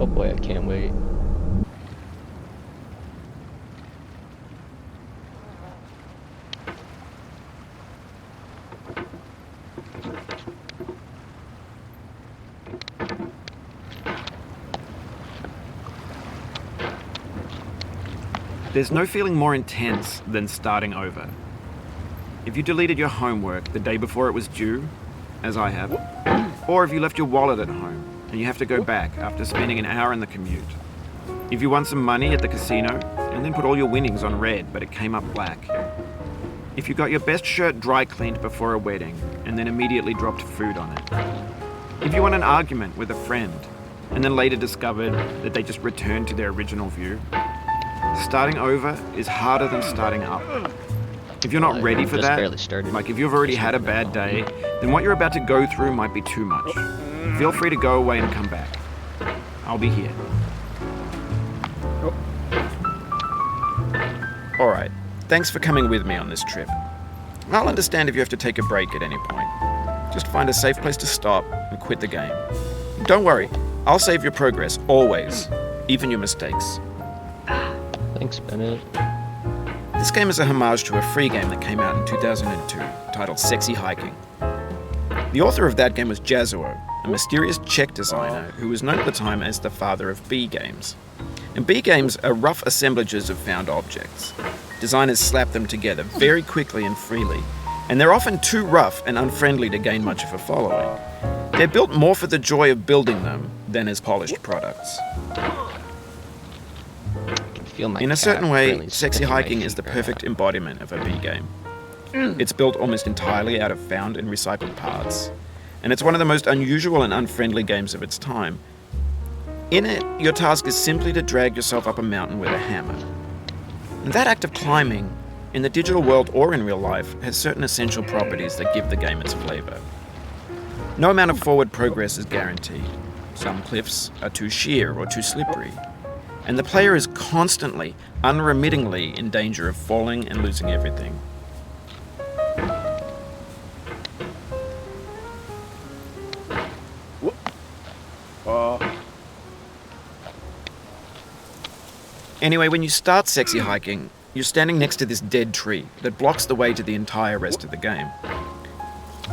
Oh boy, I can't wait. There's no feeling more intense than starting over. If you deleted your homework the day before it was due, as I have, or if you left your wallet at home and you have to go back after spending an hour in the commute. If you won some money at the casino and then put all your winnings on red but it came up black. If you got your best shirt dry cleaned before a wedding and then immediately dropped food on it. If you won an argument with a friend and then later discovered that they just returned to their original view. Starting over is harder than starting up. If you're not ready for that, like if you've already had a bad day, then what you're about to go through might be too much. Feel free to go away and come back. I'll be here. Alright, thanks for coming with me on this trip. I'll understand if you have to take a break at any point. Just find a safe place to stop and quit the game. Don't worry, I'll save your progress, always, even your mistakes. Thanks, Bennett. This game is a homage to a free game that came out in 2002, titled Sexy Hiking. The author of that game was Jazzuo, a mysterious Czech designer who was known at the time as the father of B games. And B games are rough assemblages of found objects. Designers slap them together very quickly and freely, and they're often too rough and unfriendly to gain much of a following. They're built more for the joy of building them than as polished products. In a certain way, Sexy Hiking is the perfect embodiment of a B game. It's built almost entirely out of found and recycled parts, and it's one of the most unusual and unfriendly games of its time. In it, your task is simply to drag yourself up a mountain with a hammer. And that act of climbing, in the digital world or in real life, has certain essential properties that give the game its flavor. No amount of forward progress is guaranteed. Some cliffs are too sheer or too slippery. And the player is constantly, unremittingly in danger of falling and losing everything. Anyway, when you start Sexy Hiking, you're standing next to this dead tree that blocks the way to the entire rest of the game.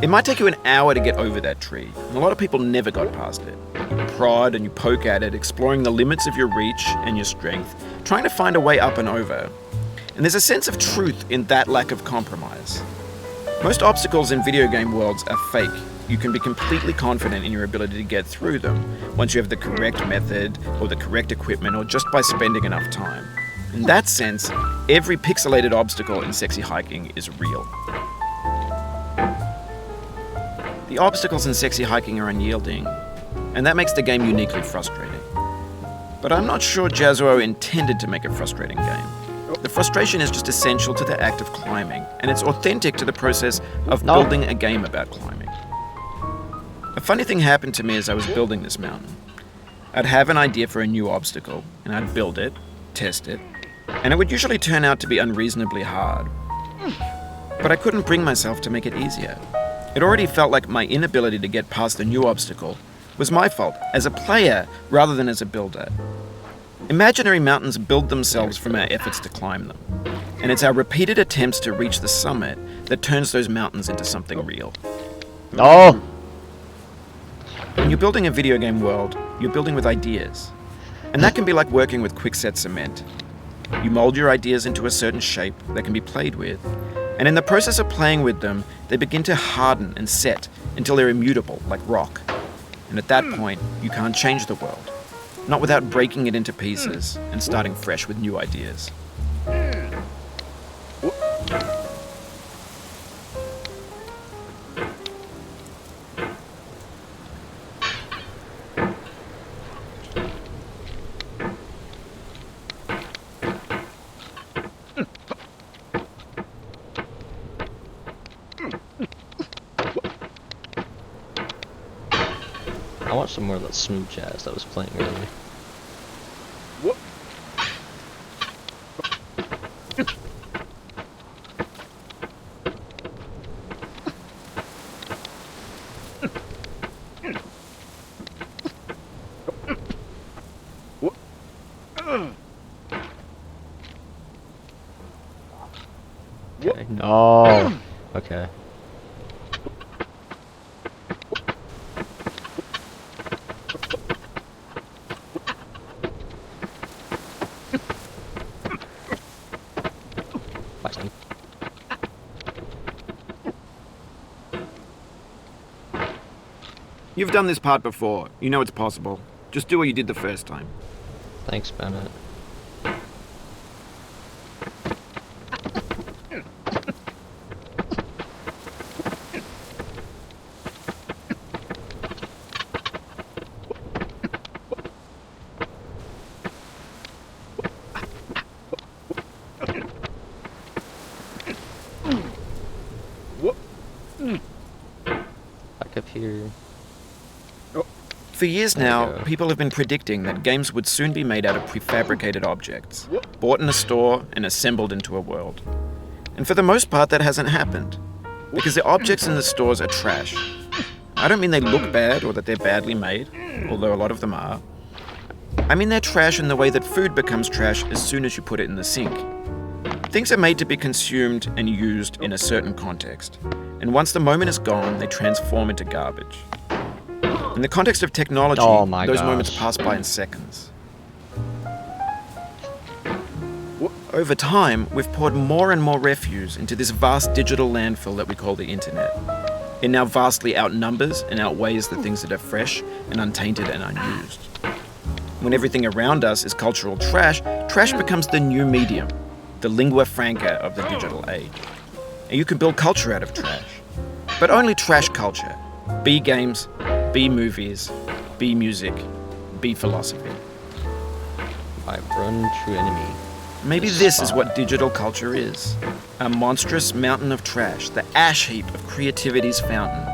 It might take you an hour to get over that tree, and a lot of people never got past it. You prod and you poke at it, exploring the limits of your reach and your strength, trying to find a way up and over. And there's a sense of truth in that lack of compromise. Most obstacles in video game worlds are fake. You can be completely confident in your ability to get through them once you have the correct method or the correct equipment or just by spending enough time. In that sense, every pixelated obstacle in Sexy Hiking is real. The obstacles in Sexy Hiking are unyielding, and that makes the game uniquely frustrating. But I'm not sure Jazzuo intended to make a frustrating game. The frustration is just essential to the act of climbing, and it's authentic to the process of building a game about climbing. A funny thing happened to me as I was building this mountain. I'd have an idea for a new obstacle, and I'd build it, test it, and it would usually turn out to be unreasonably hard. But I couldn't bring myself to make it easier. It already felt like my inability to get past the new obstacle was my fault as a player rather than as a builder. Imaginary mountains build themselves from our efforts to climb them, and it's our repeated attempts to reach the summit that turns those mountains into something real. No! When you're building a video game world, you're building with ideas, and that can be like working with quickset cement. You mold your ideas into a certain shape that can be played with, and in the process of playing with them, they begin to harden and set until they're immutable, like rock. And at that point, you can't change the world. Not without breaking it into pieces and starting fresh with new ideas. I want some more of that smooth jazz that was playing earlier. Oh, okay. Bye, son. You've done this part before. You know it's possible. Just do what you did the first time. Thanks, Bennett. Back up here. For years There you now, go. people have been predicting that games would soon be made out of prefabricated objects, bought in a store and assembled into a world. And for the most part, that hasn't happened. Because the objects in the stores are trash. I don't mean they look bad or that they're badly made, although a lot of them are. I mean they're trash in the way that food becomes trash as soon as you put it in the sink. Things are made to be consumed and used in a certain context. And once the moment is gone, they transform into garbage. In the context of technology, Oh my those moments gosh. pass by in seconds. Over time, we've poured more and more refuse into this vast digital landfill that we call the internet. It now vastly outnumbers and outweighs the things that are fresh and untainted and unused. When everything around us is cultural trash, trash becomes the new medium, the lingua franca of the digital age. And you can build culture out of trash. But only trash culture. B games, B movies, B music, B philosophy. My one true enemy. Maybe this is what digital culture is. A monstrous mountain of trash, the ash heap of creativity's fountain.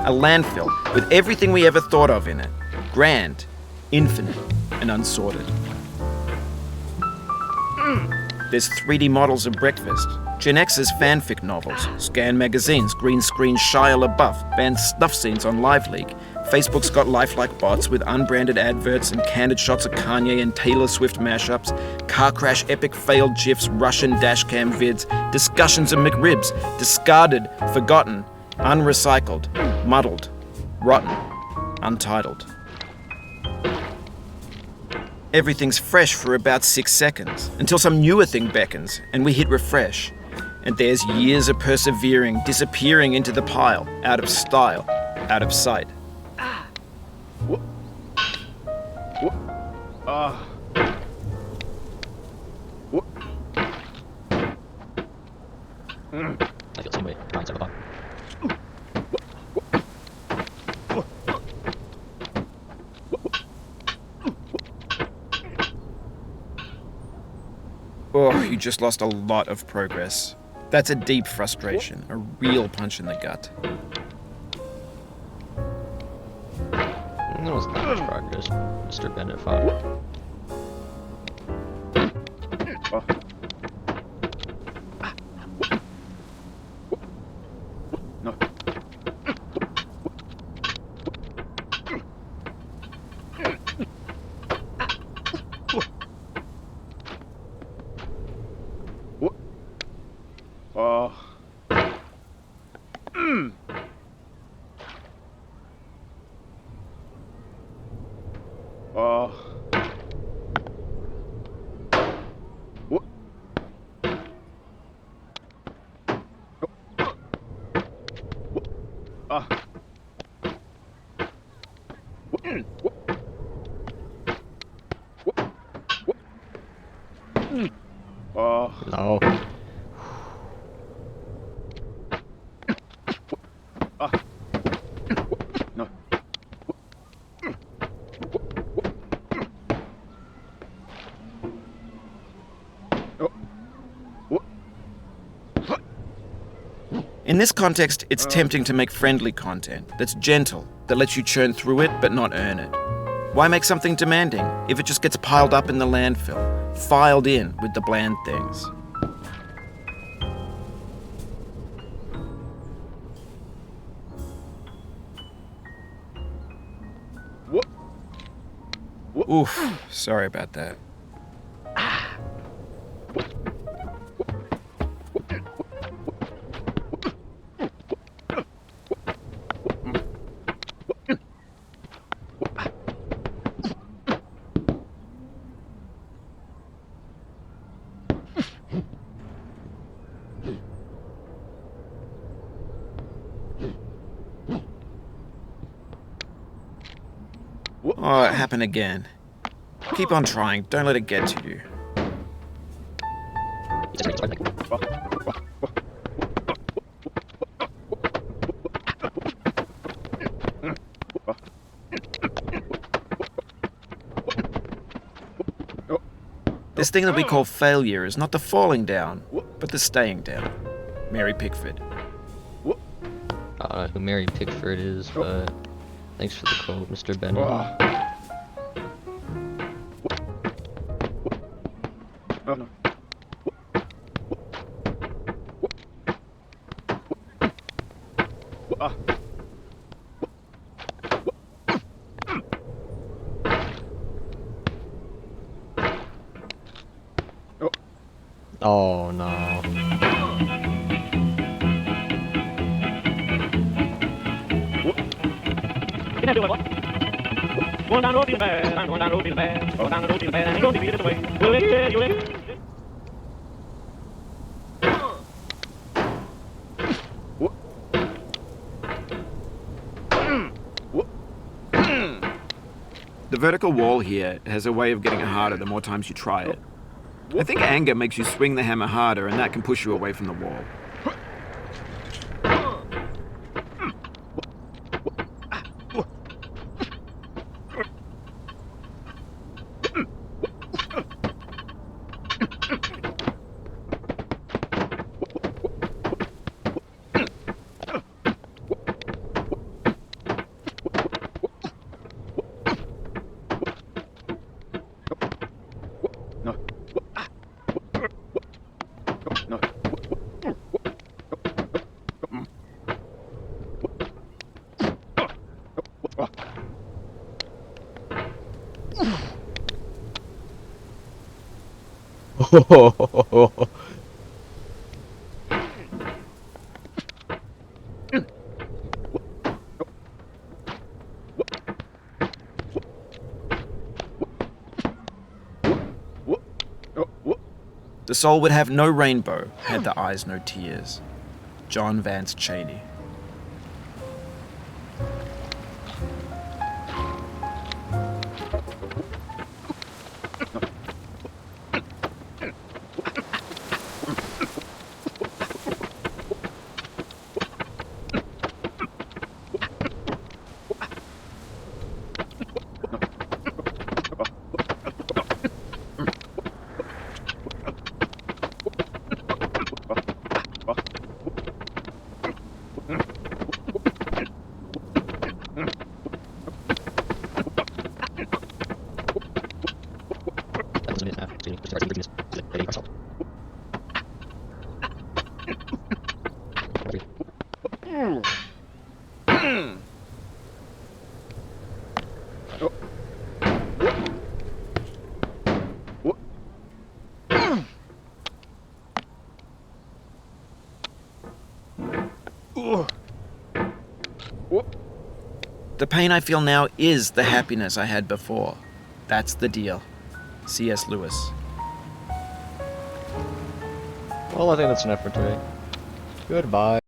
A landfill with everything we ever thought of in it. Grand, infinite, and unsorted. There's 3D models of breakfast, Gen X's fanfic novels, scan magazines, green screen Shia LaBeouf, banned snuff scenes on LiveLeak. Facebook's got lifelike bots with unbranded adverts and candid shots of Kanye and Taylor Swift mashups, car crash epic failed GIFs, Russian dashcam vids, discussions of McRibs, discarded, forgotten, unrecycled, muddled, rotten, untitled. Everything's fresh for about 6 seconds, until some newer thing beckons, and we hit refresh. And there's years of persevering, disappearing into the pile, out of style, out of sight. I feel the same way. Mine's over. Oh, you just lost a lot of progress. That's a deep frustration, a real punch in the gut. That was not much progress, Mr. Bennett fought. No. No. No. In this context, it's tempting to make friendly content that's gentle, that lets you churn through it but not earn it. Why make something demanding if it just gets piled up in the landfill, filed in with the bland things? Oof, sorry about that. Oh, it happened again. Keep on trying. Don't let it get to you. He says it's right. This thing that we call failure is not the falling down, but the staying down. Mary Pickford. I don't know who Mary Pickford is, but thanks for the quote, Mr. Bennett. Oh no. Can I do it, what? Going down the road feeling bad, I'm going down the road feeling bad. Going down the road feeling bad, I ain't gonna be this way. Will it, will it? The vertical wall here has a way of getting it harder the more times you try it. I think anger makes you swing the hammer harder, and that can push you away from the wall. The soul would have no rainbow, had the eyes no tears. John Vance Cheney. The pain I feel now is the happiness I had before. That's the deal. C.S. Lewis. Well, I think that's enough for today. Goodbye.